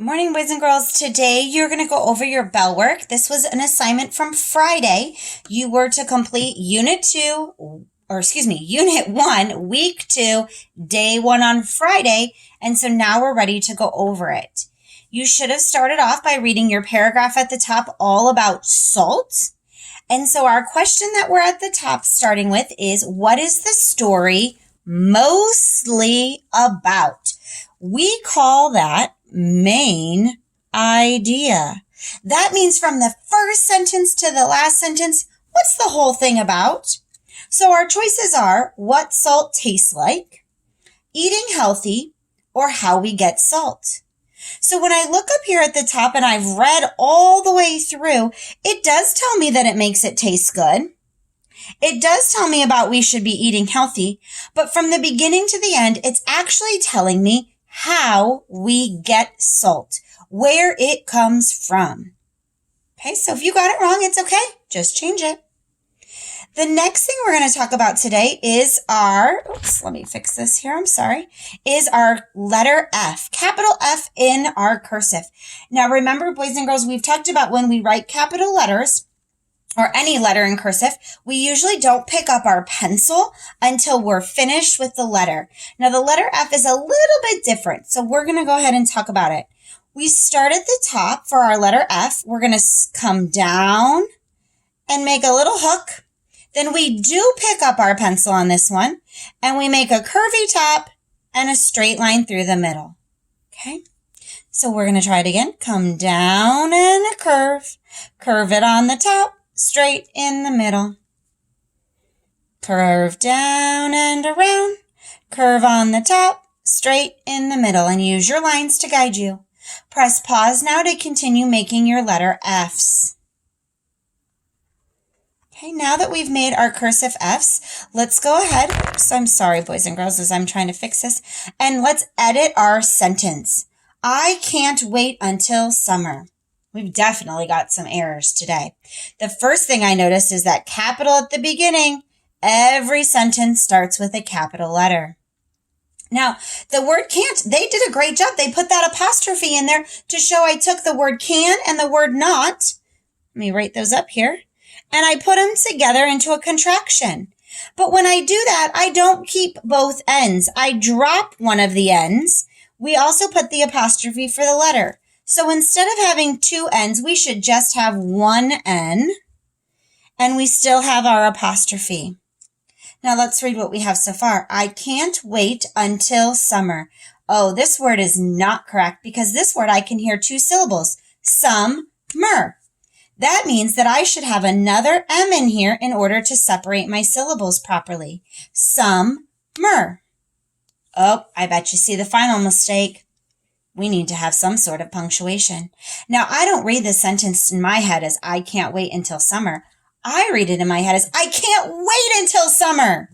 Morning, boys and girls. Today you're going to go over your bell work. This was an assignment from Friday. You were to complete Unit 1, Week 2, Day 1 on Friday. And so now we're ready to go over it. You should have started off by reading your paragraph at the top all about salt. And so our question that we're at the top starting with is, what is the story mostly about? We call that main idea. That means from the first sentence to the last sentence, what's the whole thing about? So our choices are what salt tastes like, eating healthy, or how we get salt. So when I look up here at the top and I've read all the way through, it does tell me that it makes it taste good. It does tell me about we should be eating healthy, but from the beginning to the end, it's actually telling me how we get salt, where it comes from. Okay, so if you got it wrong, it's okay. Just change it. The next thing we're going to talk about today is is our letter F, capital F in our cursive. Now remember, boys and girls, we've talked about when we write capital letters, or any letter in cursive, we usually don't pick up our pencil until we're finished with the letter. Now, the letter F is a little bit different, so we're going to go ahead and talk about it. We start at the top for our letter F. We're going to come down and make a little hook. Then we do pick up our pencil on this one, and we make a curvy top and a straight line through the middle. Okay? So we're going to try it again. Come down and a curve. Curve it on the top. Straight in the middle. Curve down and around. Curve on the top. Straight in the middle. And use your lines to guide you. Press pause now to continue making your letter Fs. Okay, now that we've made our cursive Fs, let's go ahead. Oops, I'm sorry, boys and girls, as I'm trying to fix this. And let's edit our sentence. I can't wait until summer. We've definitely got some errors today. The first thing I noticed is that capital at the beginning, every sentence starts with a capital letter. Now, the word can't, they did a great job. They put that apostrophe in there to show I took the word can and the word not. Let me write those up here. And I put them together into a contraction. But when I do that, I don't keep both ends. I drop one of the ends. We also put the apostrophe for the letter. So instead of having two N's, we should just have one N, and we still have our apostrophe. Now let's read what we have so far. I can't wait until summer. Oh, this word is not correct because this word I can hear two syllables, summer. That means that I should have another M in here in order to separate my syllables properly. Summer. Oh, I bet you see the final mistake. We need to have some sort of punctuation. Now, I don't read this sentence in my head as I can't wait until summer. I read it in my head as I can't wait until summer.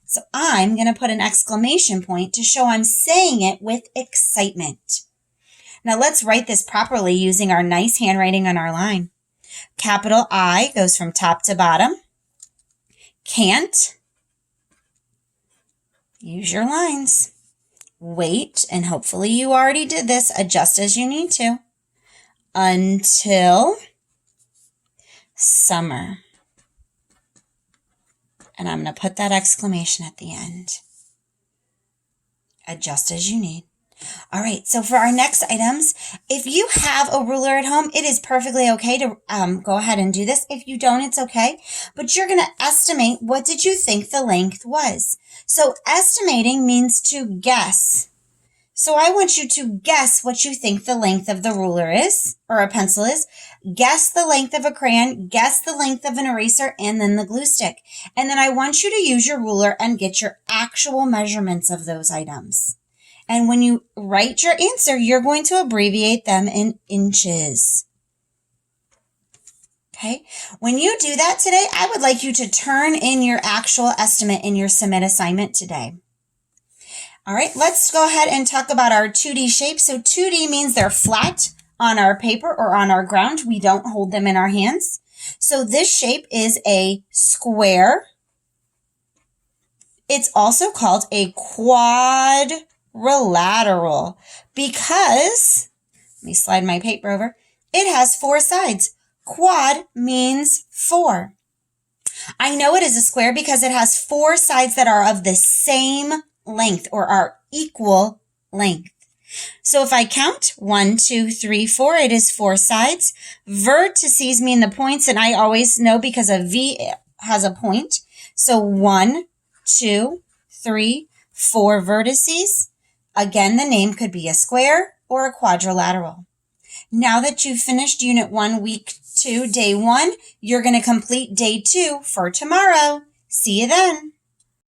So I'm going to put an exclamation point to show I'm saying it with excitement. Now, let's write this properly using our nice handwriting on our line. Capital I goes from top to bottom. Can't. Use your lines. Wait, and hopefully you already did this, adjust as you need to, until summer. And I'm going to put that exclamation at the end. Adjust as you need. All right, so for our next items, if you have a ruler at home, it is perfectly okay to go ahead and do this. If you don't, it's okay. But you're going to estimate, what did you think the length was? So estimating means to guess. So I want you to guess what you think the length of the ruler is, or a pencil is. Guess the length of a crayon, guess the length of an eraser, and then the glue stick. And then I want you to use your ruler and get your actual measurements of those items. And when you write your answer, you're going to abbreviate them in inches. Okay? When you do that today, I would like you to turn in your actual estimate in your submit assignment today. All right, let's go ahead and talk about our 2D shapes. So 2D means they're flat on our paper or on our ground. We don't hold them in our hands. So this shape is a square. It's also called a quadrilateral because Let me slide my paper over. It has 4 sides. Quad means 4. I know it is a square because it has 4 sides that are of the same length or are equal length. So if I count 1, 2, 3, 4, it is 4 sides. Vertices mean the points, and I always know because a V has a point. So 1, 2, 3, 4 vertices. Again, the name could be a square or a quadrilateral. Now that you've finished Unit 1, Week 2, Day 1, you're going to complete Day 2 for tomorrow. See you then.